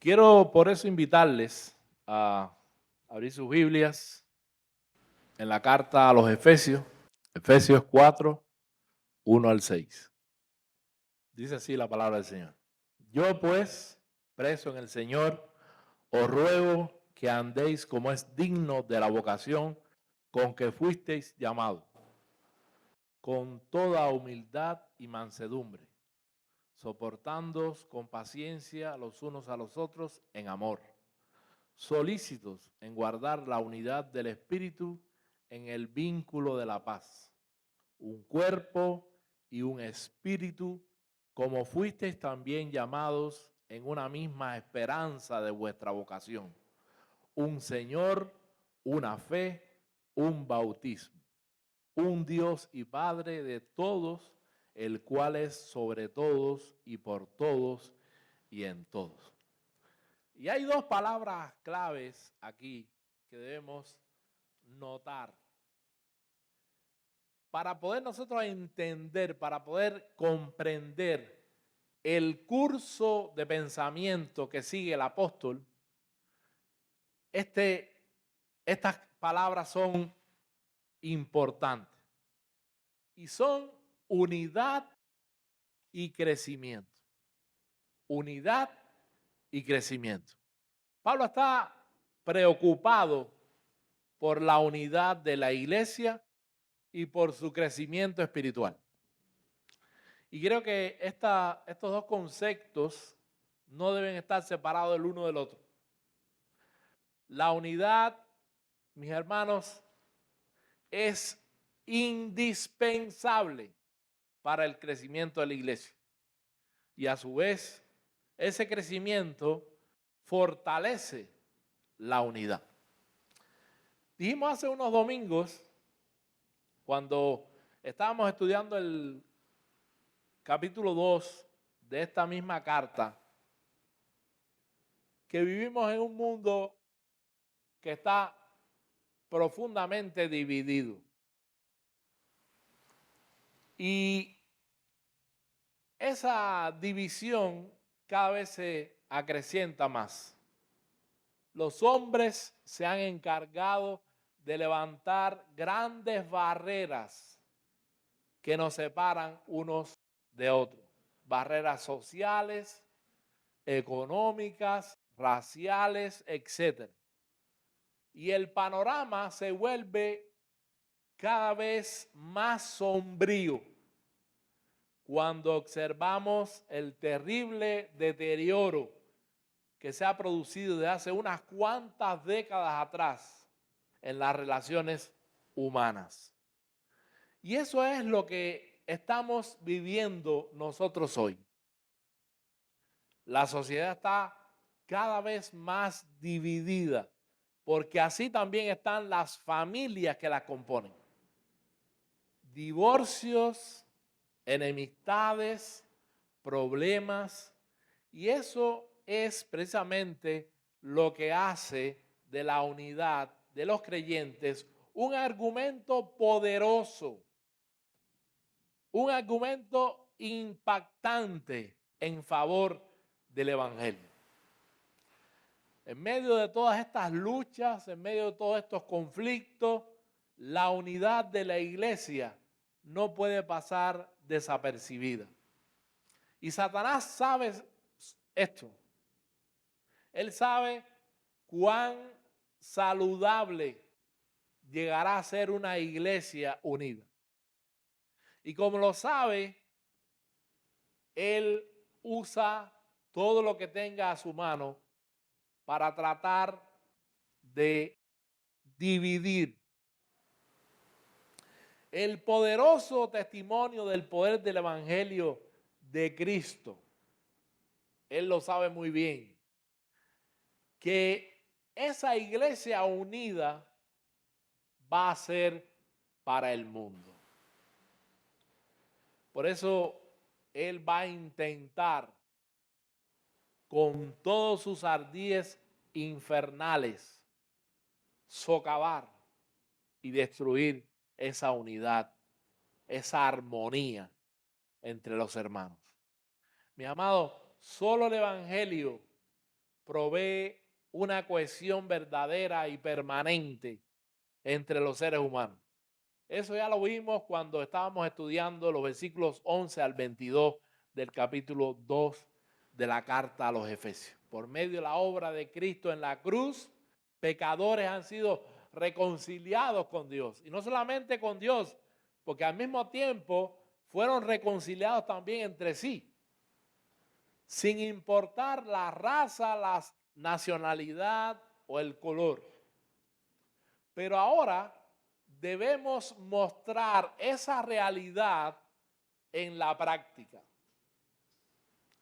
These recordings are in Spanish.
Quiero por eso invitarles a abrir sus Biblias en la carta a los Efesios, Efesios 4, 1 al 6. Dice así la palabra del Señor. Yo pues, preso en el Señor, os ruego que andéis como es digno de la vocación con que fuisteis llamados, con toda humildad y mansedumbre, soportándoos con paciencia los unos a los otros en amor, solícitos en guardar la unidad del Espíritu en el vínculo de la paz, un cuerpo y un espíritu, como fuisteis también llamados en una misma esperanza de vuestra vocación, un Señor, una fe, un bautismo, un Dios y Padre de todos, el cual es sobre todos y por todos y en todos. Y hay dos palabras claves aquí que debemos notar para poder nosotros entender, para poder comprender el curso de pensamiento que sigue el apóstol. Estas palabras son importantes y son unidad y crecimiento. Unidad y crecimiento. Pablo está preocupado por la unidad de la iglesia y por su crecimiento espiritual. Y creo que estos dos conceptos no deben estar separados el uno del otro. La unidad, mis hermanos, es indispensable para el crecimiento de la iglesia. Y a su vez, ese crecimiento fortalece la unidad. Dijimos hace unos domingos, cuando estábamos estudiando el capítulo 2 de esta misma carta, que vivimos en un mundo que está profundamente dividido. Y esa división cada vez se acrecienta más. Los hombres se han encargado de levantar grandes barreras que nos separan unos de otros. Barreras sociales, económicas, raciales, etc. Y el panorama se vuelve cada vez más sombrío cuando observamos el terrible deterioro que se ha producido desde hace unas cuantas décadas atrás en las relaciones humanas. Y eso es lo que estamos viviendo nosotros hoy. La sociedad está cada vez más dividida, porque así también están las familias que la componen. Divorcios, enemistades, problemas, y eso es precisamente lo que hace de la unidad de los creyentes un argumento poderoso, un argumento impactante en favor del Evangelio. En medio de todas estas luchas, en medio de todos estos conflictos, la unidad de la iglesia no puede pasar desapercibida. Y Satanás sabe esto. Él sabe cuán saludable llegará a ser una iglesia unida. Y como lo sabe, él usa todo lo que tenga a su mano para tratar de dividir. El poderoso testimonio del poder del Evangelio de Cristo, él lo sabe muy bien, que esa iglesia unida va a ser para el mundo. Por eso él va a intentar con todos sus ardíes infernales socavar y destruir esa unidad, esa armonía entre los hermanos. Mi amado, solo el Evangelio provee una cohesión verdadera y permanente entre los seres humanos. Eso ya lo vimos cuando estábamos estudiando los versículos 11 al 22 del capítulo 2 de la carta a los Efesios. Por medio de la obra de Cristo en la cruz, pecadores han sido reconciliados con Dios. Y no solamente con Dios, porque al mismo tiempo fueron reconciliados también entre sí, sin importar la raza, la nacionalidad o el color. Pero ahora debemos mostrar esa realidad en la práctica.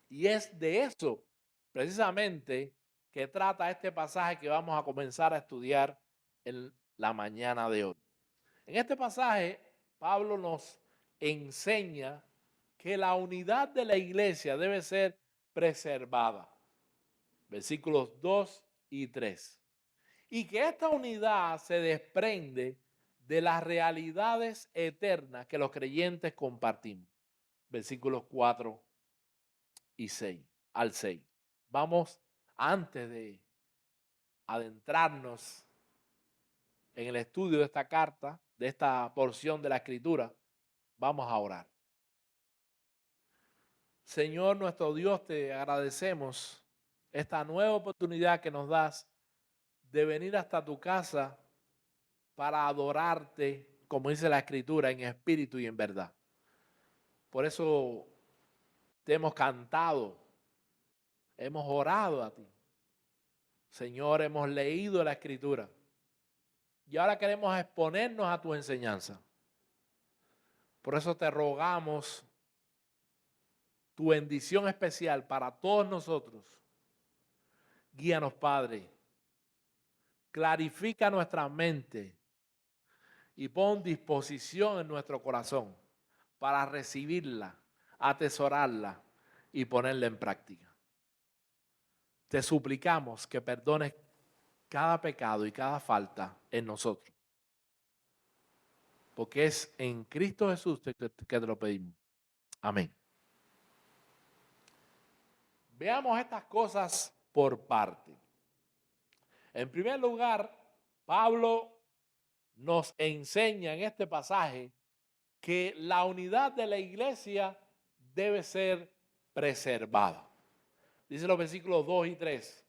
Y es de eso precisamente que trata este pasaje que vamos a comenzar a estudiar en la mañana de hoy. En este pasaje, Pablo nos enseña que la unidad de la iglesia debe ser preservada. Versículos 2 y 3. Y que esta unidad se desprende de las realidades eternas que los creyentes compartimos. Versículos 4 y 6 al 6. Vamos, antes de adentrarnos en el estudio de esta carta, de esta porción de la Escritura, vamos a orar. Señor nuestro Dios, te agradecemos esta nueva oportunidad que nos das de venir hasta tu casa para adorarte, como dice la Escritura, en espíritu y en verdad. Por eso te hemos cantado, hemos orado a ti. Señor, hemos leído la Escritura y ahora queremos exponernos a tu enseñanza. Por eso te rogamos tu bendición especial para todos nosotros. Guíanos, Padre. Clarifica nuestra mente y pon disposición en nuestro corazón para recibirla, atesorarla y ponerla en práctica. Te suplicamos que perdones cada pecado y cada falta en nosotros, porque es en Cristo Jesús que te lo pedimos. Amén. Veamos estas cosas por parte. En primer lugar, Pablo nos enseña en este pasaje que la unidad de la iglesia debe ser preservada. Dice los versículos 2 y 3.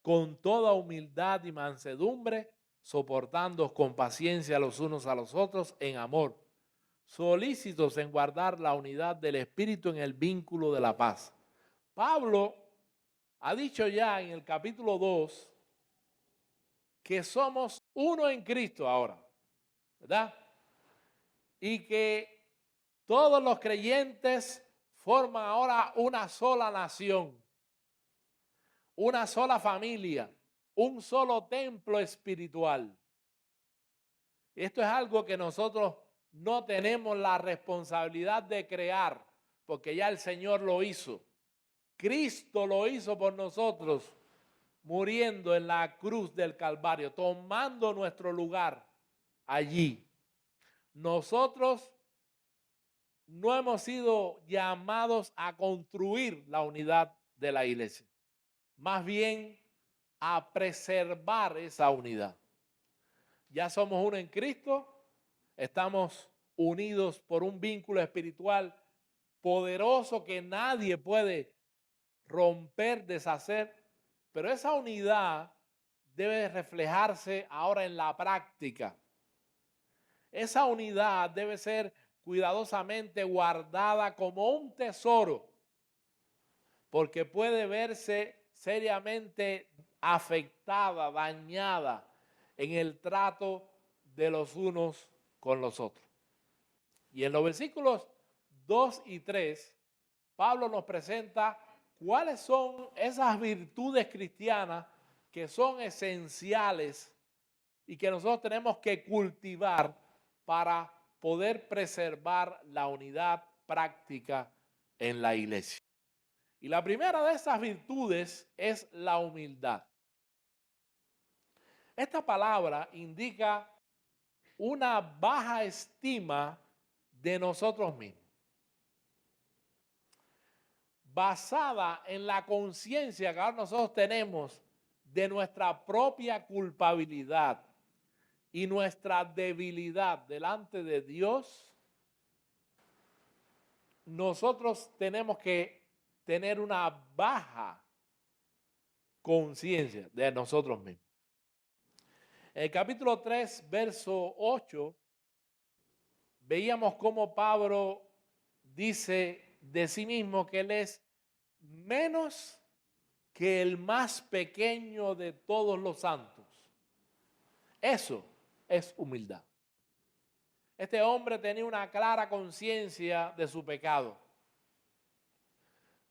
Con toda humildad y mansedumbre, soportándoos con paciencia los unos a los otros en amor, solícitos en guardar la unidad del Espíritu en el vínculo de la paz. Pablo ha dicho ya en el capítulo 2 que somos uno en Cristo ahora, ¿verdad? Y que todos los creyentes forman ahora una sola nación, una sola familia, un solo templo espiritual. Esto es algo que nosotros no tenemos la responsabilidad de crear, porque ya el Señor lo hizo. Cristo lo hizo por nosotros, muriendo en la cruz del Calvario, tomando nuestro lugar allí. Nosotros no hemos sido llamados a construir la unidad de la iglesia, más bien a preservar esa unidad. Ya somos uno en Cristo, estamos unidos por un vínculo espiritual poderoso que nadie puede romper, deshacer, pero esa unidad debe reflejarse ahora en la práctica. Esa unidad debe ser cuidadosamente guardada como un tesoro, porque puede verse seriamente afectada, dañada en el trato de los unos con los otros. Y en los versículos 2 y 3, Pablo nos presenta cuáles son esas virtudes cristianas que son esenciales y que nosotros tenemos que cultivar para poder preservar la unidad práctica en la iglesia. Y la primera de esas virtudes es la humildad. Esta palabra indica una baja estima de nosotros mismos. basada en la conciencia que ahora nosotros tenemos de nuestra propia culpabilidad y nuestra debilidad delante de Dios, nosotros tenemos que tener una baja conciencia de nosotros mismos. En el capítulo 3, verso 8, veíamos cómo Pablo dice de sí mismo que él es menos que el más pequeño de todos los santos. Eso es humildad. Este hombre tenía una clara conciencia de su pecado,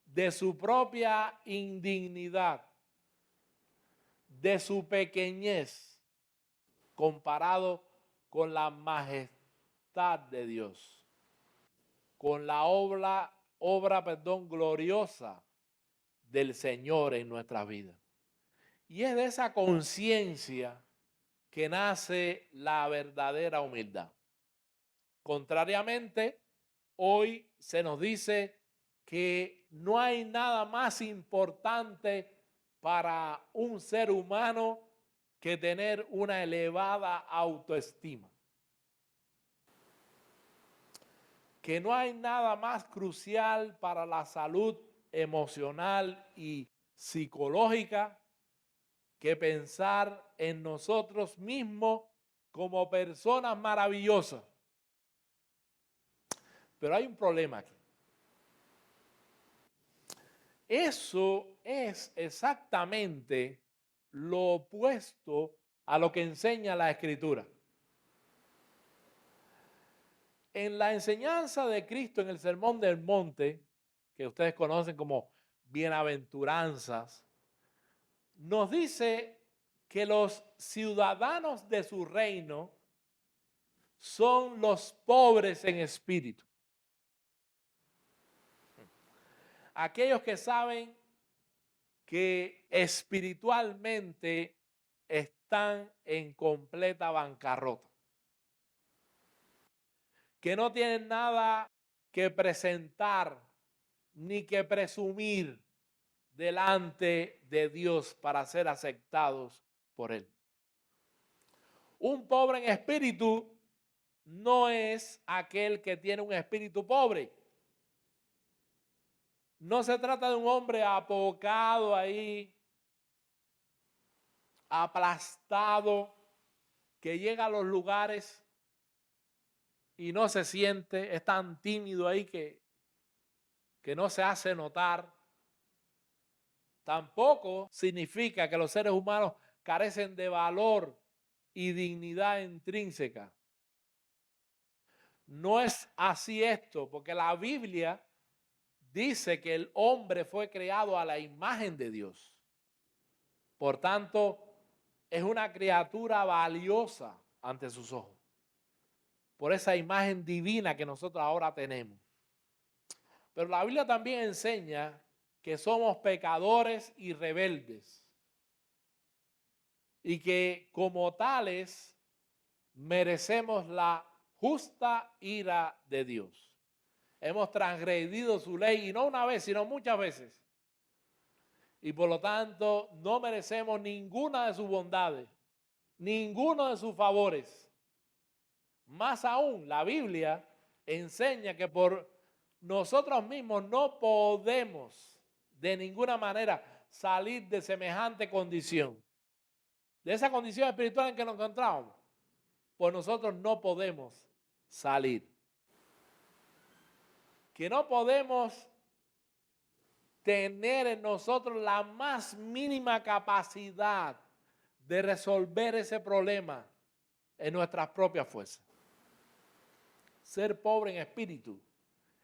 de su propia indignidad, de su pequeñez comparado con la majestad de Dios, con la obra gloriosa del Señor en nuestras vidas. Y es de esa conciencia que nace la verdadera humildad. Contrariamente, hoy se nos dice que no hay nada más importante para un ser humano que tener una elevada autoestima. Que no hay nada más crucial para la salud emocional y psicológica que pensar en nosotros mismos como personas maravillosas. Pero hay un problema aquí. Eso es exactamente lo opuesto a lo que enseña la Escritura. En la enseñanza de Cristo en el Sermón del Monte, que ustedes conocen como bienaventuranzas, nos dice que los ciudadanos de su reino son los pobres en espíritu. Aquellos que saben que espiritualmente están en completa bancarrota. Que no tienen nada que presentar ni que presumir delante de Dios para ser aceptados por Él. Un pobre en espíritu no es aquel que tiene un espíritu pobre. No se trata de un hombre apocado ahí, aplastado, que llega a los lugares y no se siente, es tan tímido ahí que no se hace notar. Tampoco significa que los seres humanos carecen de valor y dignidad intrínseca. No es así esto, porque la Biblia dice que el hombre fue creado a la imagen de Dios. Por tanto, es una criatura valiosa ante sus ojos, por esa imagen divina que nosotros ahora tenemos. Pero la Biblia también enseña que somos pecadores y rebeldes y que como tales merecemos la justa ira de Dios. Hemos transgredido su ley y no una vez, sino muchas veces. Y por lo tanto no merecemos ninguna de sus bondades, ninguno de sus favores. Más aún, la Biblia enseña que por nosotros mismos no podemos de ninguna manera salir de semejante condición. De esa condición espiritual en que nos encontramos, pues nosotros no podemos salir. Que no podemos tener en nosotros la más mínima capacidad de resolver ese problema en nuestras propias fuerzas. Ser pobre en espíritu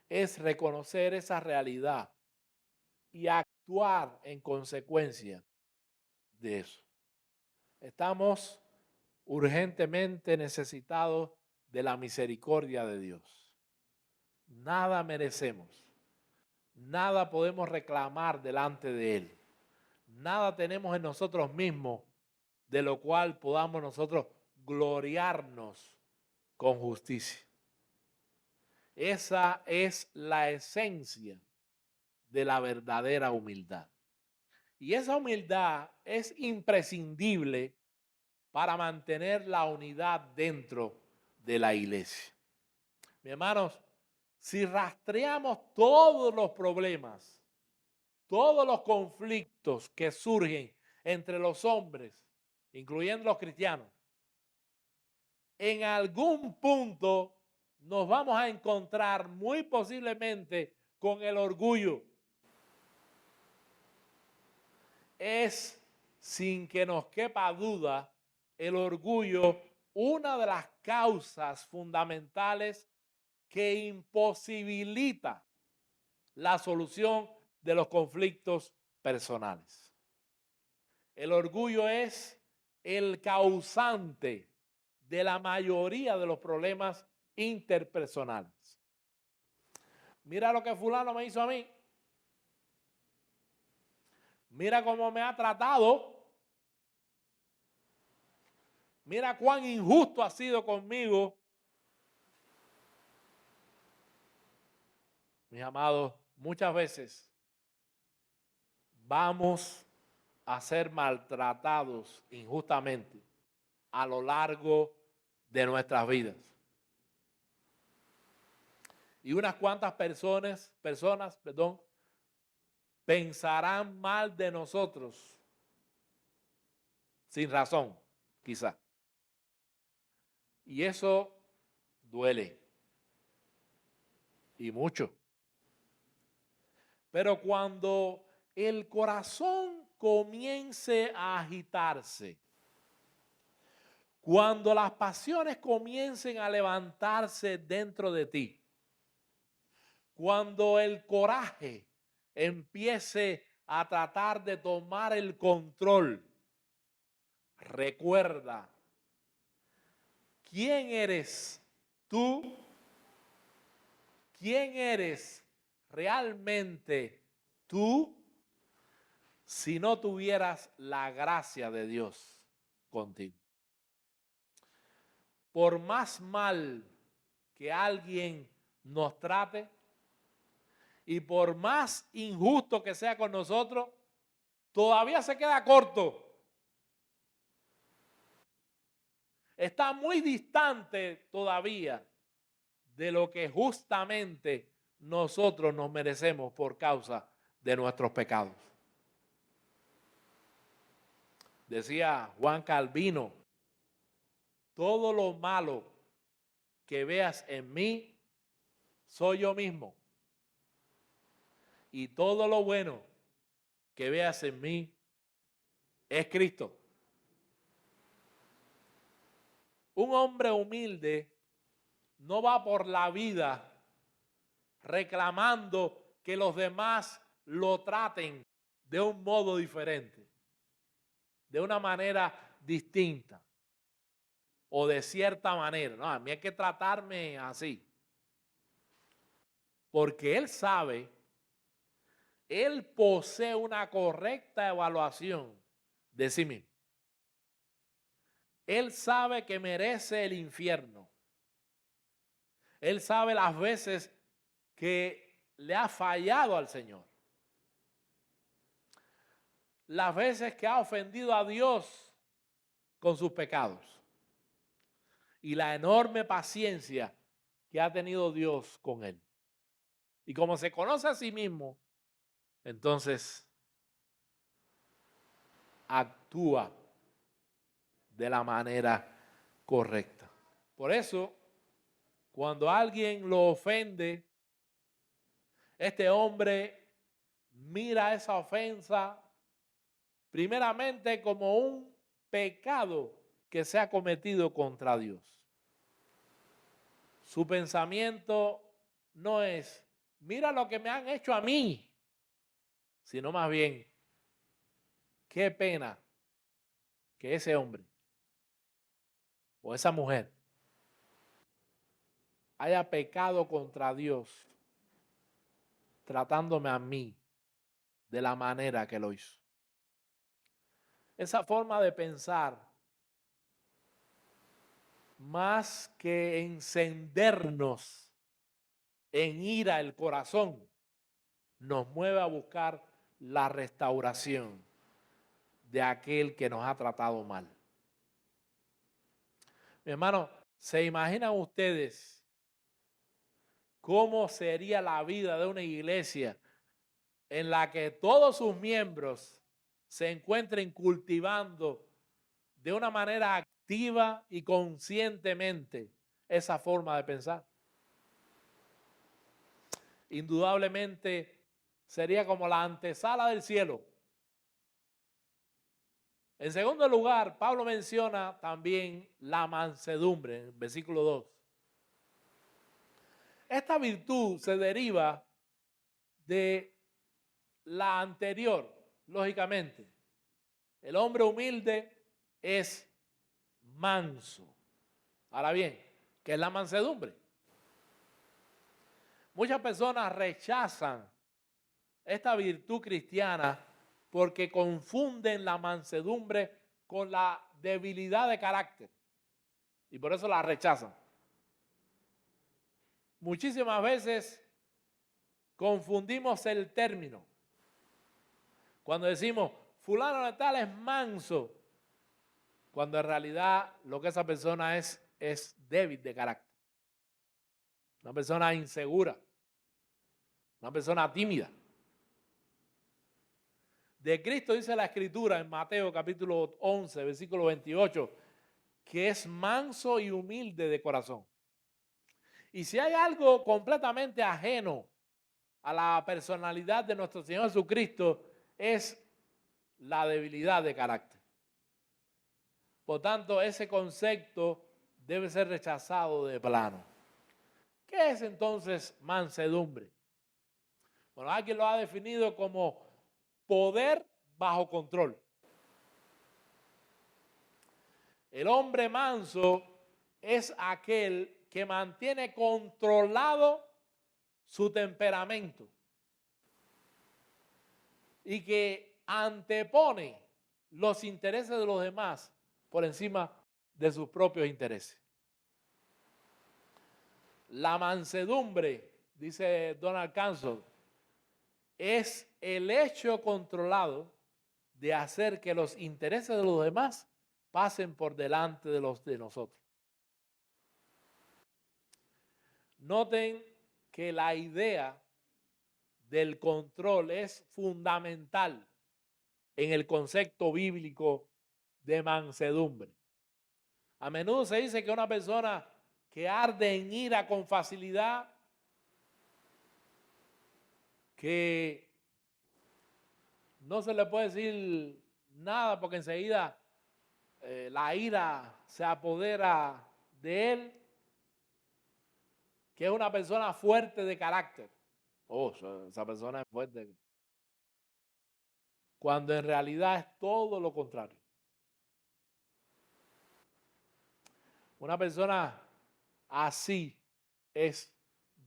es reconocer esa realidad y actuar en consecuencia de eso. Estamos urgentemente necesitados de la misericordia de Dios. Nada merecemos, nada podemos reclamar delante de Él, nada tenemos en nosotros mismos de lo cual podamos nosotros gloriarnos con justicia. Esa es la esencia de la verdadera humildad. Y esa humildad es imprescindible para mantener la unidad dentro de la iglesia. Mis hermanos, si rastreamos todos los problemas, todos los conflictos que surgen entre los hombres, incluyendo los cristianos, en algún punto nos vamos a encontrar muy posiblemente con el orgullo. Es, sin que nos quepa duda, el orgullo una de las causas fundamentales que imposibilita la solución de los conflictos personales. El orgullo es el causante de la mayoría de los problemas interpersonales. Mira lo que fulano me hizo a mí. Mira cómo me ha tratado. Mira cuán injusto ha sido conmigo. Mis amados, muchas veces vamos a ser maltratados injustamente a lo largo de nuestras vidas. Y unas cuantas personas, pensarán mal de nosotros sin razón, quizá. Y eso duele. Y mucho. Pero cuando el corazón comience a agitarse, cuando las pasiones comiencen a levantarse dentro de ti, cuando el coraje empiece a tratar de tomar el control, recuerda, ¿quién eres tú? ¿Quién eres realmente tú si no tuvieras la gracia de Dios contigo? Por más mal que alguien nos trate y por más injusto que sea con nosotros, todavía se queda corto. Está muy distante todavía de lo que justamente nosotros nos merecemos por causa de nuestros pecados. Decía Juan Calvino, todo lo malo que veas en mí, soy yo mismo. Y todo lo bueno que veas en mí, es Cristo. Un hombre humilde no va por la vida reclamando que los demás lo traten de un modo diferente, de una manera distinta o de cierta manera. No, a mí hay que tratarme así. Porque él sabe, él posee una correcta evaluación de sí mismo. Él sabe que merece el infierno. Él sabe las veces que le ha fallado al Señor. Las veces que ha ofendido a Dios con sus pecados. Y la enorme paciencia que ha tenido Dios con él. Y como se conoce a sí mismo, entonces actúa de la manera correcta. Por eso, cuando alguien lo ofende, este hombre mira esa ofensa primeramente como un pecado que se ha cometido contra Dios. Su pensamiento no es, mira lo que me han hecho a mí, sino más bien, qué pena que ese hombre o esa mujer haya pecado contra Dios tratándome a mí de la manera que lo hizo. Esa forma de pensar, más que encendernos en ira el corazón, nos mueve a buscar la restauración de aquel que nos ha tratado mal. Mi hermano, ¿se imaginan ustedes cómo sería la vida de una iglesia en la que todos sus miembros se encuentren cultivando de una manera activa y conscientemente esa forma de pensar? Indudablemente sería como la antesala del cielo. En segundo lugar, Pablo menciona también la mansedumbre, en el versículo 2. Esta virtud se deriva de la anterior, lógicamente. El hombre humilde es manso. Ahora bien, ¿qué es la mansedumbre? Muchas personas rechazan esta virtud cristiana porque confunden la mansedumbre con la debilidad de carácter y por eso la rechazan. Muchísimas veces confundimos el término. Cuando decimos, fulano de tal es manso, cuando en realidad lo que esa persona es débil de carácter. Una persona insegura, una persona tímida. De Cristo dice la Escritura en Mateo capítulo 11, versículo 28, que es manso y humilde de corazón. Y si hay algo completamente ajeno a la personalidad de nuestro Señor Jesucristo, es la debilidad de carácter. Por tanto, ese concepto debe ser rechazado de plano. ¿Qué es entonces mansedumbre? Bueno, alguien lo ha definido como poder bajo control. El hombre manso es aquel que mantiene controlado su temperamento y que antepone los intereses de los demás por encima de sus propios intereses. La mansedumbre, dice Donald Cancel, es el hecho controlado de hacer que los intereses de los demás pasen por delante de los de nosotros. Noten que la idea del control es fundamental en el concepto bíblico de mansedumbre. A menudo se dice que una persona que arde en ira con facilidad, que no se le puede decir nada porque enseguida la ira se apodera de él, que es una persona fuerte de carácter. Oh, esa persona es fuerte. Cuando en realidad es todo lo contrario. Una persona así es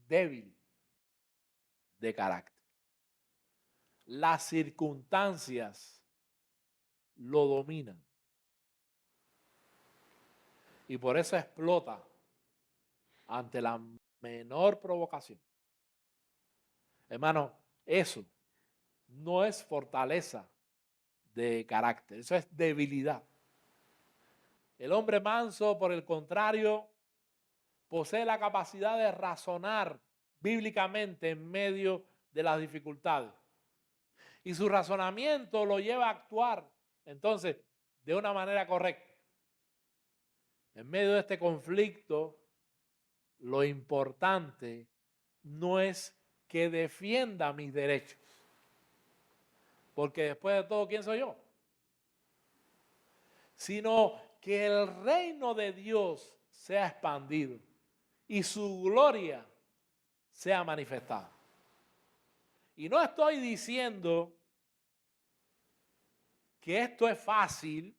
débil de carácter. Las circunstancias lo dominan. Y por eso explota ante la menor provocación. Hermano, eso no es fortaleza de carácter, eso es debilidad. El hombre manso, por el contrario, posee la capacidad de razonar bíblicamente en medio de las dificultades. Y su razonamiento lo lleva a actuar, entonces, de una manera correcta. En medio de este conflicto, lo importante no es que defienda mis derechos. Porque después de todo, ¿quién soy yo? Sino que el reino de Dios sea expandido y su gloria sea manifestada. Y no estoy diciendo que esto es fácil.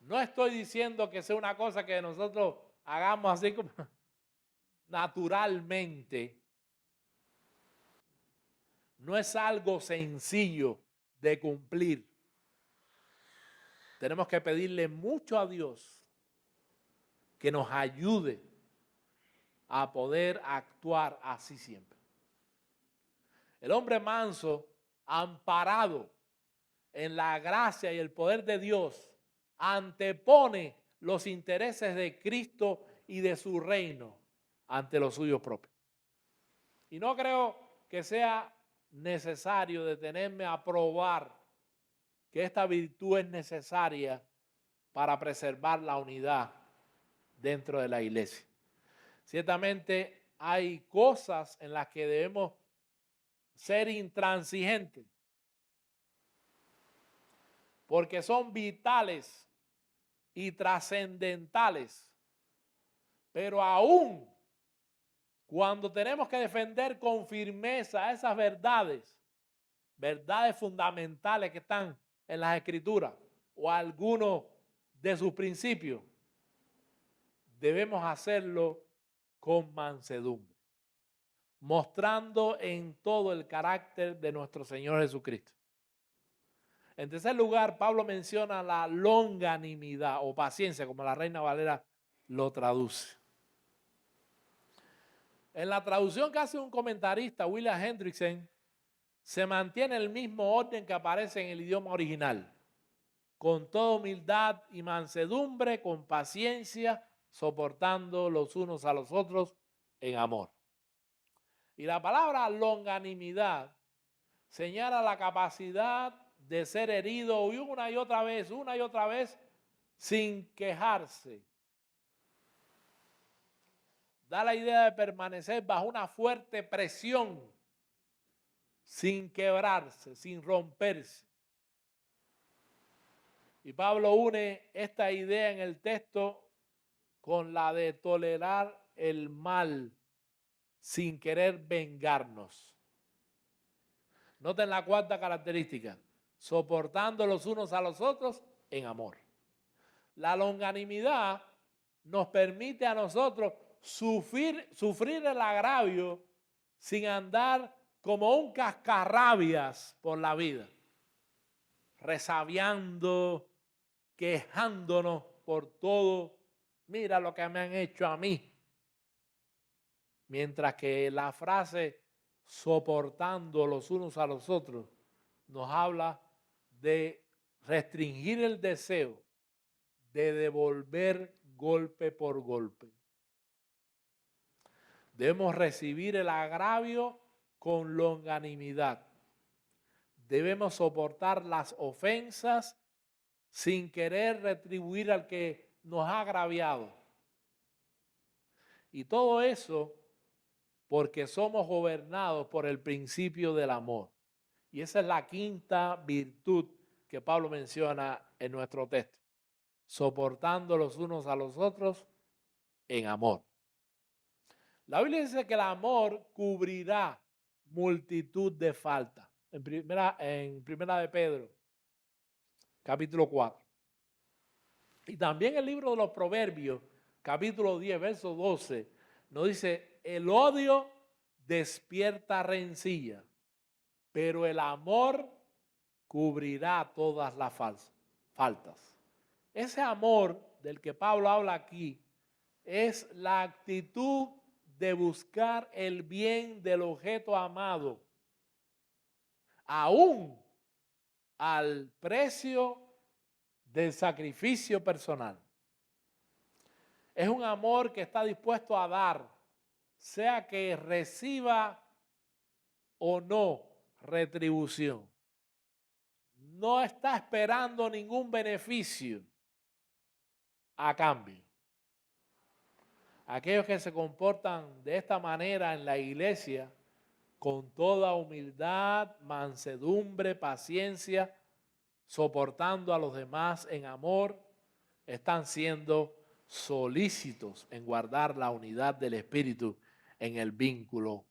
No estoy diciendo que sea una cosa que nosotros hagamos así como naturalmente. No es algo sencillo de cumplir. Tenemos que pedirle mucho a Dios que nos ayude a poder actuar así siempre. El hombre manso, amparado en la gracia y el poder de Dios, antepone los intereses de Cristo y de su reino ante los suyos propios. Y no creo que sea necesario detenerme a probar que esta virtud es necesaria para preservar la unidad dentro de la iglesia. Ciertamente hay cosas en las que debemos ser intransigentes, porque son vitales y trascendentales, pero aún cuando tenemos que defender con firmeza esas verdades, verdades fundamentales que están en las Escrituras o algunos de sus principios, debemos hacerlo con mansedumbre, mostrando en todo el carácter de nuestro Señor Jesucristo. En tercer lugar, Pablo menciona la longanimidad o paciencia, como la Reina Valera lo traduce. En la traducción que hace un comentarista, William Hendrickson, se mantiene el mismo orden que aparece en el idioma original, con toda humildad y mansedumbre, con paciencia, soportando los unos a los otros en amor. Y la palabra longanimidad señala la capacidad de ser herido una y otra vez, sin quejarse. Da la idea de permanecer bajo una fuerte presión, sin quebrarse, sin romperse. Y Pablo une esta idea en el texto con la de tolerar el mal sin querer vengarnos. Noten la cuarta característica, soportando los unos a los otros en amor. La longanimidad nos permite a nosotros sufrir el agravio sin andar como un cascarrabias por la vida, resabiando, quejándonos por todo. Mira lo que me han hecho a mí. Mientras que la frase soportando los unos a los otros nos habla de restringir el deseo de devolver golpe por golpe. Debemos recibir el agravio con longanimidad. Debemos soportar las ofensas sin querer retribuir al que nos ha agraviado. Y todo eso porque somos gobernados por el principio del amor. Y esa es la quinta virtud que Pablo menciona en nuestro texto. Soportando los unos a los otros en amor. La Biblia dice que el amor cubrirá multitud de faltas. En primera de Pedro, capítulo 4. Y también el libro de los Proverbios, capítulo 10, verso 12, nos dice, el odio despierta rencilla, pero el amor cubrirá todas las faltas. Ese amor del que Pablo habla aquí es la actitud de buscar el bien del objeto amado, aún al precio del sacrificio personal. Es un amor que está dispuesto a dar, sea que reciba o no retribución. No está esperando ningún beneficio a cambio. Aquellos que se comportan de esta manera en la iglesia, con toda humildad, mansedumbre, paciencia, soportando a los demás en amor, están siendo solícitos en guardar la unidad del Espíritu en el vínculo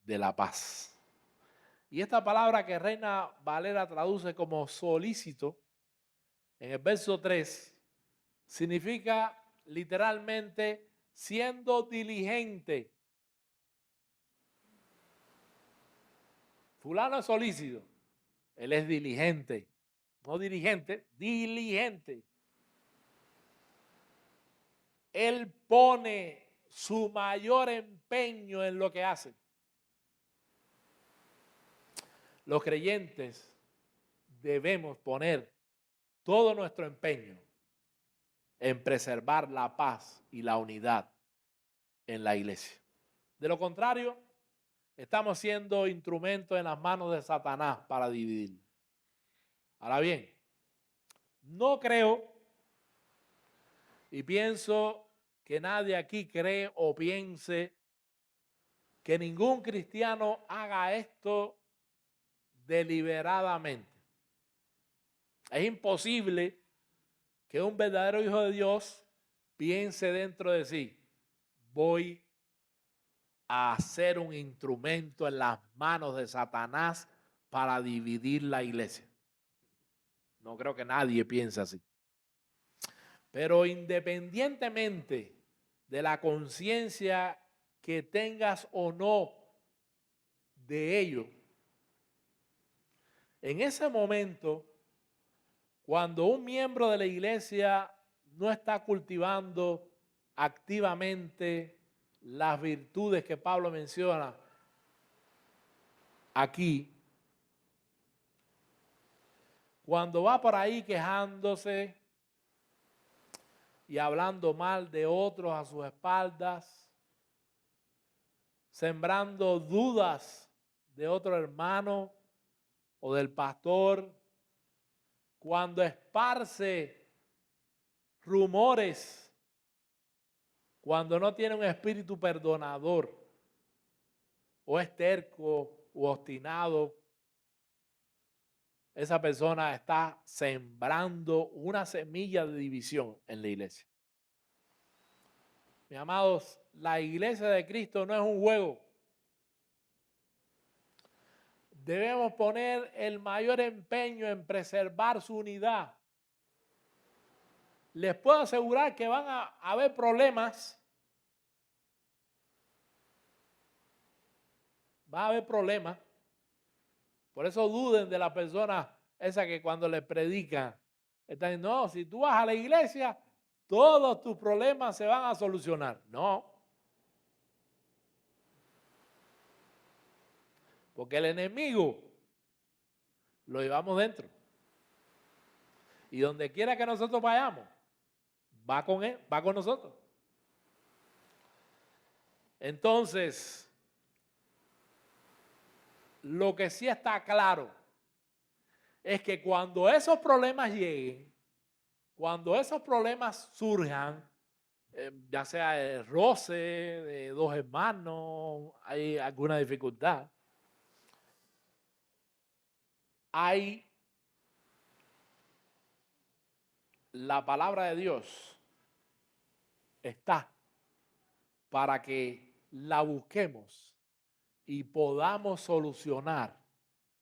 de la paz. Y esta palabra que Reina Valera traduce como solícito, en el verso 3, significa literalmente siendo diligente. Fulano es solícito, él es diligente, no dirigente, diligente. Él pone su mayor empeño en lo que hace. los creyentes debemos poner todo nuestro empeño en preservar la paz y la unidad en la iglesia. De lo contrario, estamos siendo instrumentos en las manos de Satanás para dividir. Ahora bien, no creo y pienso que nadie aquí cree o piense que ningún cristiano haga esto deliberadamente. Es imposible que un verdadero hijo de Dios piense dentro de sí, voy a ser un instrumento en las manos de Satanás para dividir la iglesia. No creo que nadie piense así. Pero independientemente de la conciencia que tengas o no de ello, en ese momento, cuando un miembro de la iglesia no está cultivando activamente las virtudes que Pablo menciona aquí, cuando va por ahí quejándose y hablando mal de otros a sus espaldas, sembrando dudas de otro hermano o del pastor, cuando esparce rumores, cuando no tiene un espíritu perdonador, o es terco o obstinado, esa persona está sembrando una semilla de división en la iglesia. Mis amados, la iglesia de Cristo no es un juego. Debemos poner el mayor empeño en preservar su unidad. Les puedo asegurar que van a haber problemas. Va a haber problemas. Por eso duden de la persona esa que cuando le predican, están diciendo, no, si tú vas a la iglesia, todos tus problemas se van a solucionar. No. Porque el enemigo lo llevamos dentro. Y donde quiera que nosotros vayamos, va con él, va con nosotros. Entonces, lo que sí está claro es que cuando esos problemas lleguen, cuando esos problemas surjan, ya sea el roce de dos hermanos, hay alguna dificultad, hay la palabra de Dios está para que la busquemos y podamos solucionar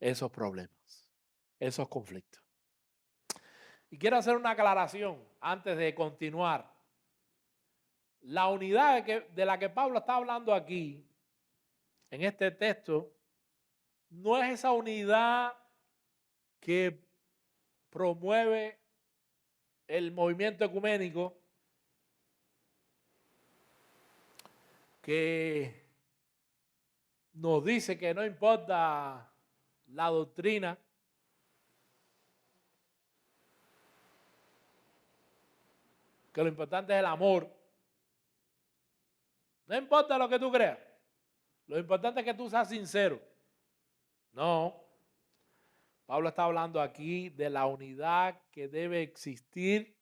esos problemas, esos conflictos. Y quiero hacer una aclaración antes de continuar. La unidad de la que Pablo está hablando aquí, en este texto, no es esa unidad que promueve el movimiento ecuménico, que nos dice que no importa la doctrina, que lo importante es el amor. No importa lo que tú creas, lo importante es que tú seas sincero. No, Pablo está hablando aquí de la unidad que debe existir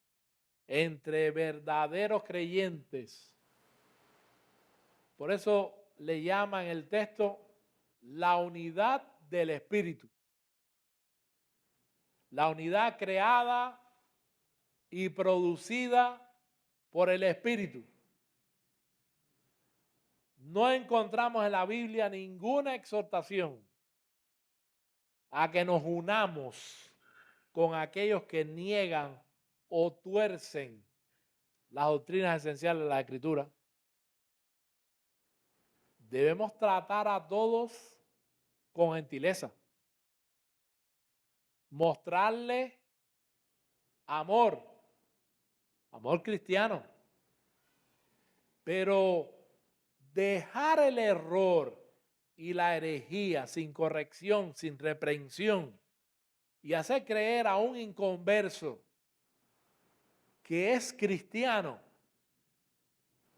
entre verdaderos creyentes. Por eso le llaman el texto la unidad del Espíritu. La unidad creada y producida por el Espíritu. No encontramos en la Biblia ninguna exhortación a que nos unamos con aquellos que niegan o tuercen las doctrinas esenciales de la Escritura. Debemos tratar a todos con gentileza. Mostrarles amor cristiano. Pero dejar el error y la herejía, sin corrección, sin reprensión, y hacer creer a un inconverso que es cristiano,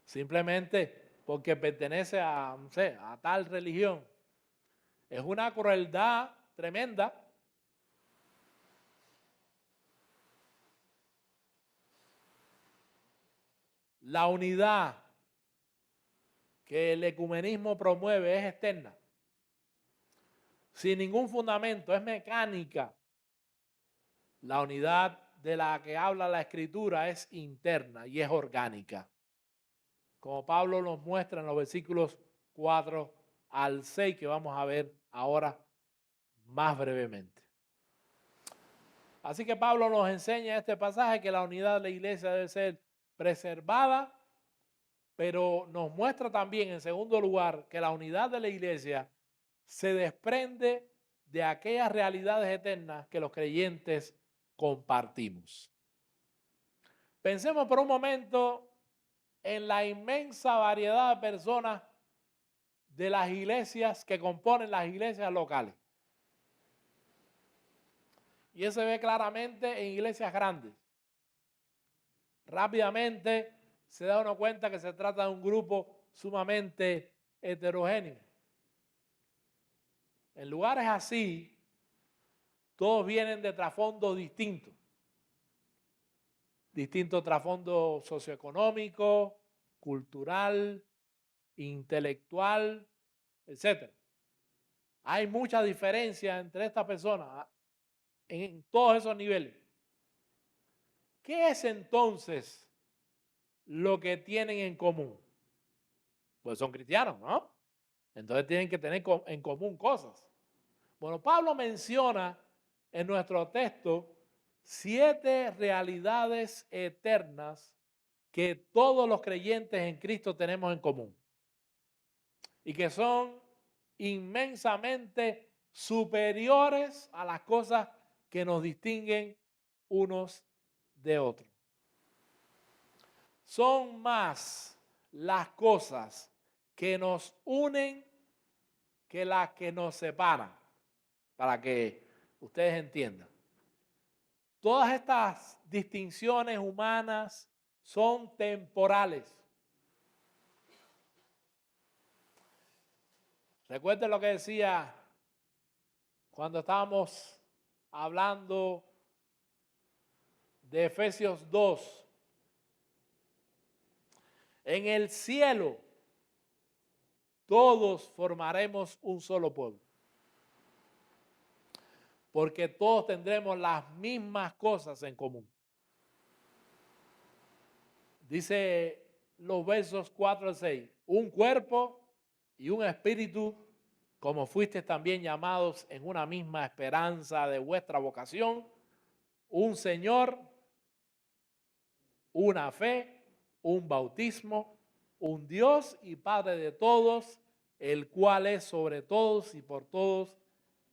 simplemente porque pertenece a, no sé, a tal religión, es una crueldad tremenda. La unidad que el ecumenismo promueve es externa, sin ningún fundamento, es mecánica. La unidad de la que habla la Escritura es interna y es orgánica, como Pablo nos muestra en los versículos 4 al 6 que vamos a ver ahora más brevemente. Así que Pablo nos enseña en este pasaje que la unidad de la iglesia debe ser preservada, pero nos muestra también en segundo lugar que la unidad de la iglesia se desprende de aquellas realidades eternas que los creyentes compartimos. Pensemos por un momento en la inmensa variedad de personas de las iglesias que componen las iglesias locales. Y eso se ve claramente en iglesias grandes. Rápidamente se da uno cuenta que se trata de un grupo sumamente heterogéneo. En lugares así, todos vienen de trasfondos distintos. Distinto trasfondo socioeconómico, cultural, intelectual, etc. Hay mucha diferencia entre estas personas en todos esos niveles. ¿Qué es entonces lo que tienen en común? Pues son cristianos, ¿no? Entonces tienen que tener en común cosas. Bueno, Pablo menciona en nuestro texto 7 realidades eternas que todos los creyentes en Cristo tenemos en común y que son inmensamente superiores a las cosas que nos distinguen unos de otros. Son más las cosas que nos unen que las que nos separan, para que ustedes entiendan. Todas estas distinciones humanas son temporales. Recuerden lo que decía cuando estábamos hablando de Efesios 2. En el cielo todos formaremos un solo pueblo, porque todos tendremos las mismas cosas en común. Dice los versos 4 al 6, un cuerpo y un espíritu, como fuisteis también llamados en una misma esperanza de vuestra vocación, un Señor, una fe, un bautismo, un Dios y Padre de todos, el cual es sobre todos y por todos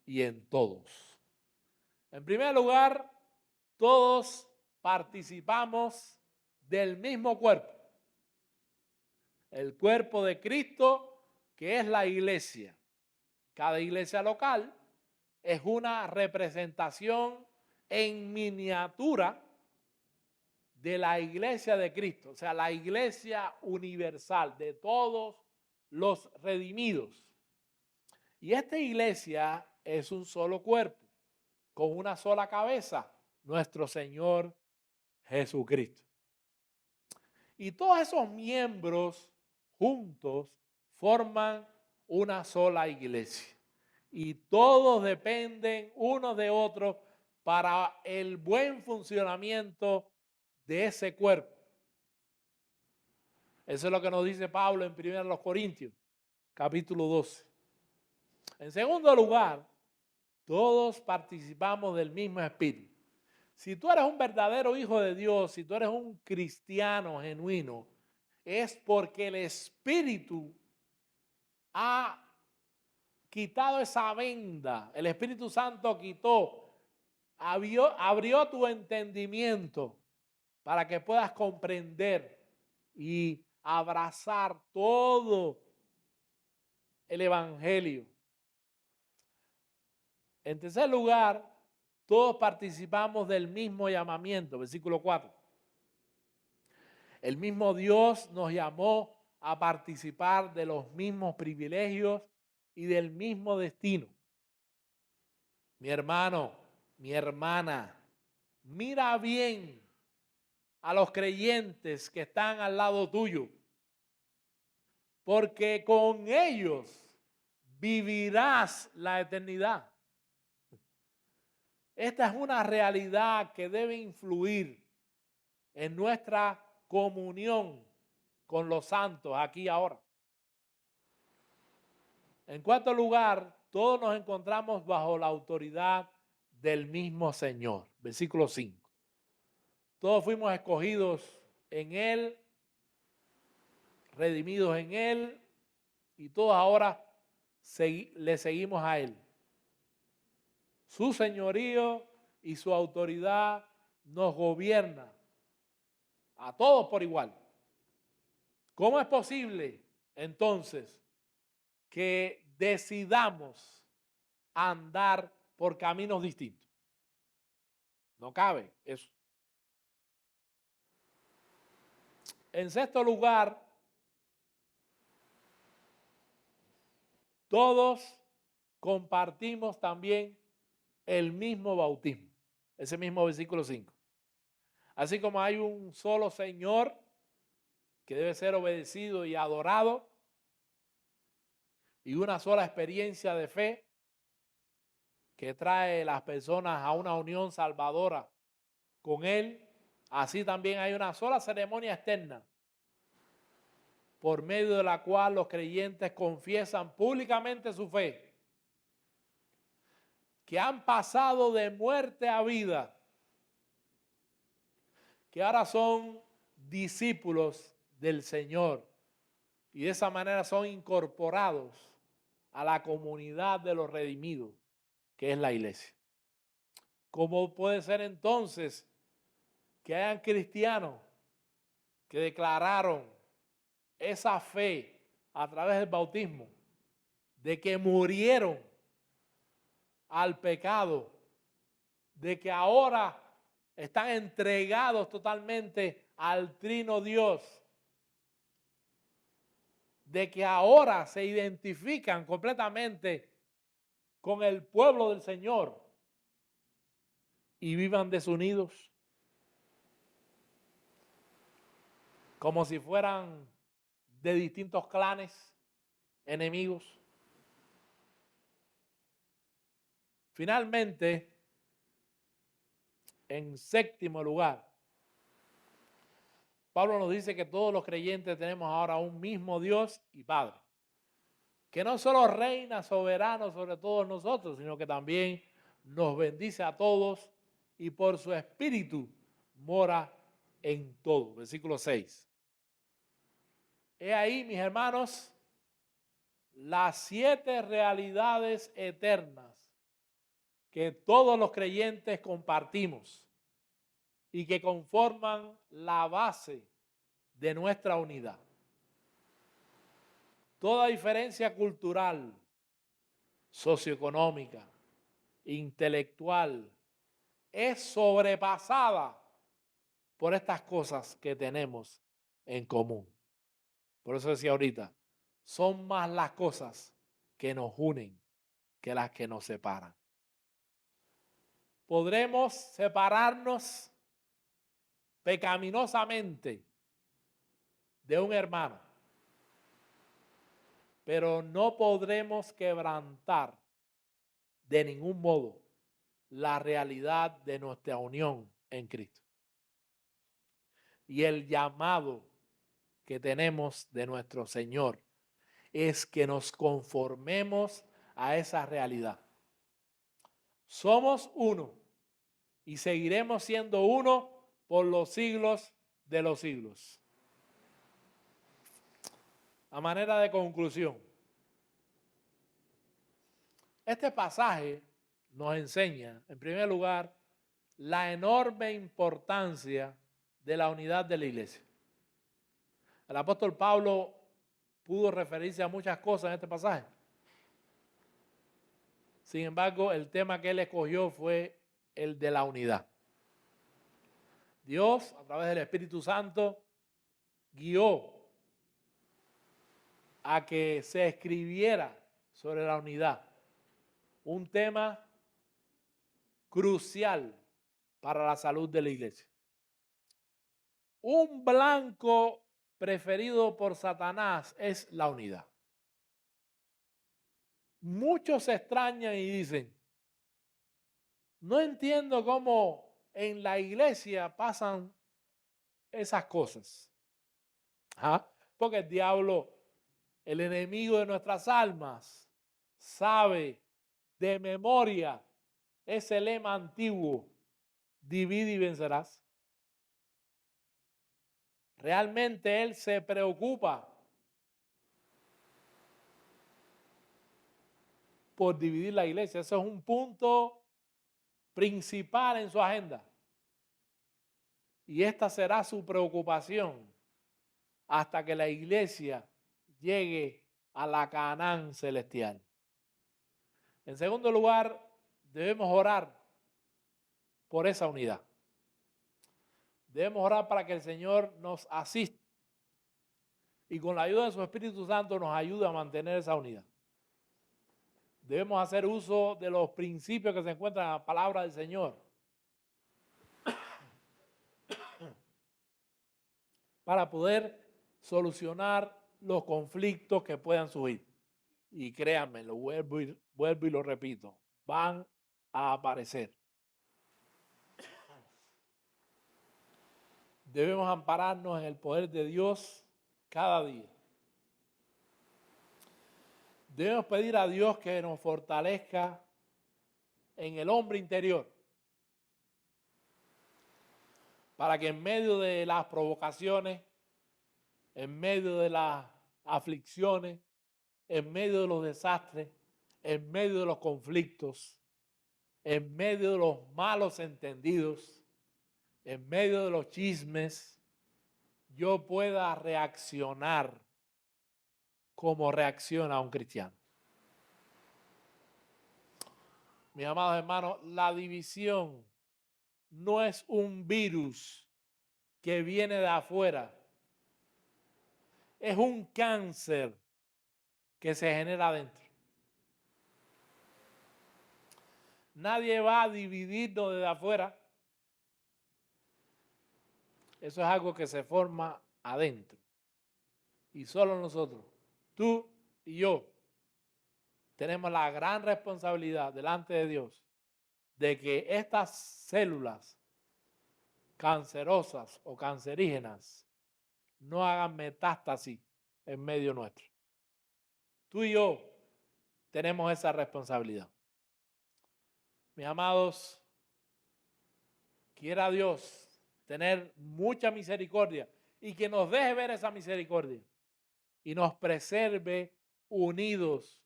y en todos. En primer lugar, todos participamos del mismo cuerpo, el cuerpo de Cristo, que es la iglesia. Cada iglesia local es una representación en miniatura de la iglesia de Cristo, o sea, la iglesia universal de todos los redimidos. Y esta iglesia es un solo cuerpo, con una sola cabeza, nuestro Señor Jesucristo. Y todos esos miembros juntos forman una sola iglesia. Y todos dependen unos de otros para el buen funcionamiento de ese cuerpo. Eso es lo que nos dice Pablo en 1 Corintios, capítulo 12. En segundo lugar, todos participamos del mismo espíritu. Si tú eres un verdadero hijo de Dios, si tú eres un cristiano genuino, es porque el Espíritu ha quitado esa venda. El Espíritu Santo abrió tu entendimiento para que puedas comprender y abrazar todo el Evangelio. En tercer lugar, todos participamos del mismo llamamiento, versículo 4. El mismo Dios nos llamó a participar de los mismos privilegios y del mismo destino. Mi hermano, mi hermana, mira bien a los creyentes que están al lado tuyo, porque con ellos vivirás la eternidad. Esta es una realidad que debe influir en nuestra comunión con los santos aquí y ahora. En cuarto lugar, todos nos encontramos bajo la autoridad del mismo Señor. Versículo 5. Todos fuimos escogidos en Él, redimidos en Él, y todos ahora le seguimos a Él. Su señorío y su autoridad nos gobierna a todos por igual. ¿Cómo es posible entonces que decidamos andar por caminos distintos? No cabe eso. En sexto lugar, todos compartimos también el mismo bautismo. Ese mismo versículo 5. Así como hay un solo Señor que debe ser obedecido y adorado, y una sola experiencia de fe que trae a las personas a una unión salvadora con Él, así también hay una sola ceremonia externa por medio de la cual los creyentes confiesan públicamente su fe, que han pasado de muerte a vida, que ahora son discípulos del Señor y de esa manera son incorporados a la comunidad de los redimidos, que es la iglesia. ¿Cómo puede ser entonces que hayan cristianos que declararon esa fe a través del bautismo, de que murieron al pecado, de que ahora están entregados totalmente al Trino Dios, de que ahora se identifican completamente con el pueblo del Señor y vivan desunidos como si fueran de distintos clanes enemigos? Finalmente, en séptimo lugar, Pablo nos dice que todos los creyentes tenemos ahora un mismo Dios y Padre, que no solo reina soberano sobre todos nosotros, sino que también nos bendice a todos y por su espíritu mora en todo. Versículo 6. He ahí, mis hermanos, las 7 realidades eternas que todos los creyentes compartimos y que conforman la base de nuestra unidad. Toda diferencia cultural, socioeconómica, intelectual, es sobrepasada por estas cosas que tenemos en común. Por eso decía ahorita, son más las cosas que nos unen que las que nos separan. Podremos separarnos pecaminosamente de un hermano, pero no podremos quebrantar de ningún modo la realidad de nuestra unión en Cristo y el llamado que tenemos de nuestro Señor es que nos conformemos a esa realidad. Somos uno y seguiremos siendo uno por los siglos de los siglos. A manera de conclusión, este pasaje nos enseña, en primer lugar, la enorme importancia de la unidad de la iglesia. El apóstol Pablo pudo referirse a muchas cosas en este pasaje, Sin embargo, el tema que él escogió fue el de la unidad. Dios, a través del Espíritu Santo, guió a que se escribiera sobre la unidad, un tema crucial para la salud de la iglesia. Un blanco preferido por Satanás es la unidad. Muchos se extrañan y dicen, no entiendo cómo en la iglesia pasan esas cosas. ¿Ah? Porque el diablo, el enemigo de nuestras almas, sabe de memoria ese lema antiguo, divide y vencerás. Realmente él se preocupa por dividir la iglesia. Ese es un punto principal en su agenda. Y esta será su preocupación hasta que la iglesia llegue a la Canaán celestial. En segundo lugar, debemos orar por esa unidad. Debemos orar para que el Señor nos asista y con la ayuda de su Espíritu Santo nos ayude a mantener esa unidad. Debemos hacer uso de los principios que se encuentran en la palabra del Señor para poder solucionar los conflictos que puedan surgir. Y créanme, lo vuelvo y lo repito, van a aparecer. Debemos ampararnos en el poder de Dios cada día. Debemos pedir a Dios que nos fortalezca en el hombre interior, para que en medio de las provocaciones, en medio de las aflicciones, en medio de los desastres, en medio de los conflictos, en medio de los malos entendidos, en medio de los chismes, yo pueda reaccionar como reacciona un cristiano. Mis amados hermanos, la división no es un virus que viene de afuera, es un cáncer que se genera adentro. Nadie va a dividirnos desde afuera. Eso es algo que se forma adentro. Y solo nosotros, tú y yo, tenemos la gran responsabilidad delante de Dios de que estas células cancerosas o cancerígenas no hagan metástasis en medio nuestro. Tú y yo tenemos esa responsabilidad. Mis amados, quiera Dios tener mucha misericordia y que nos deje ver esa misericordia y nos preserve unidos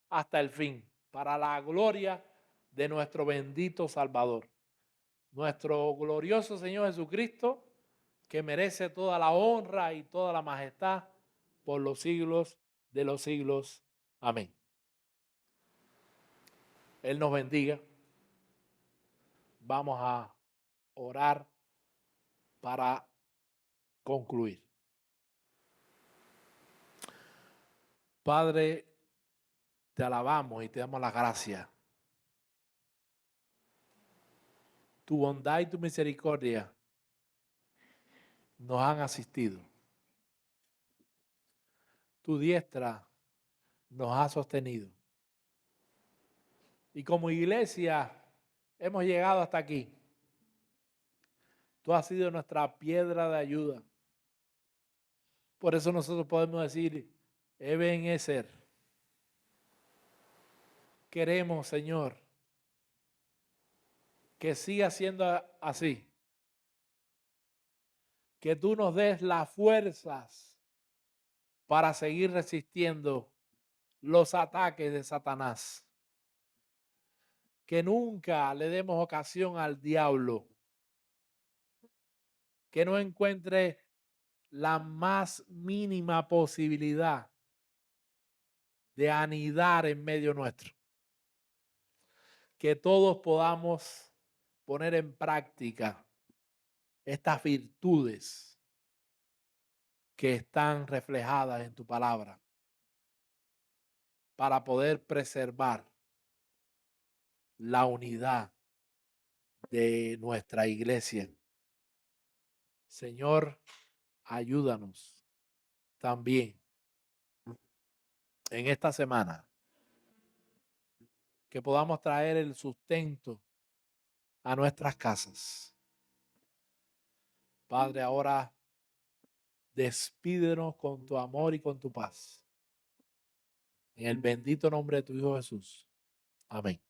hasta el fin para la gloria de nuestro bendito Salvador, nuestro glorioso Señor Jesucristo, que merece toda la honra y toda la majestad por los siglos de los siglos. Amén. Él nos bendiga. Vamos a orar para concluir. Padre, te alabamos y te damos las gracias. Tu bondad y tu misericordia nos han asistido. Tu diestra nos ha sostenido. Y como iglesia hemos llegado hasta aquí. Tú has sido nuestra piedra de ayuda. Por eso nosotros podemos decir, Ebenezer, queremos, Señor, que siga siendo así. Que tú nos des las fuerzas para seguir resistiendo los ataques de Satanás. Que nunca le demos ocasión al diablo. Que no encuentre la más mínima posibilidad de anidar en medio nuestro. que todos podamos poner en práctica estas virtudes que están reflejadas en tu palabra para poder preservar la unidad de nuestra iglesia. Señor, ayúdanos también en esta semana que podamos traer el sustento a nuestras casas. Padre, ahora despídenos con tu amor y con tu paz. En el bendito nombre de tu Hijo Jesús. Amén.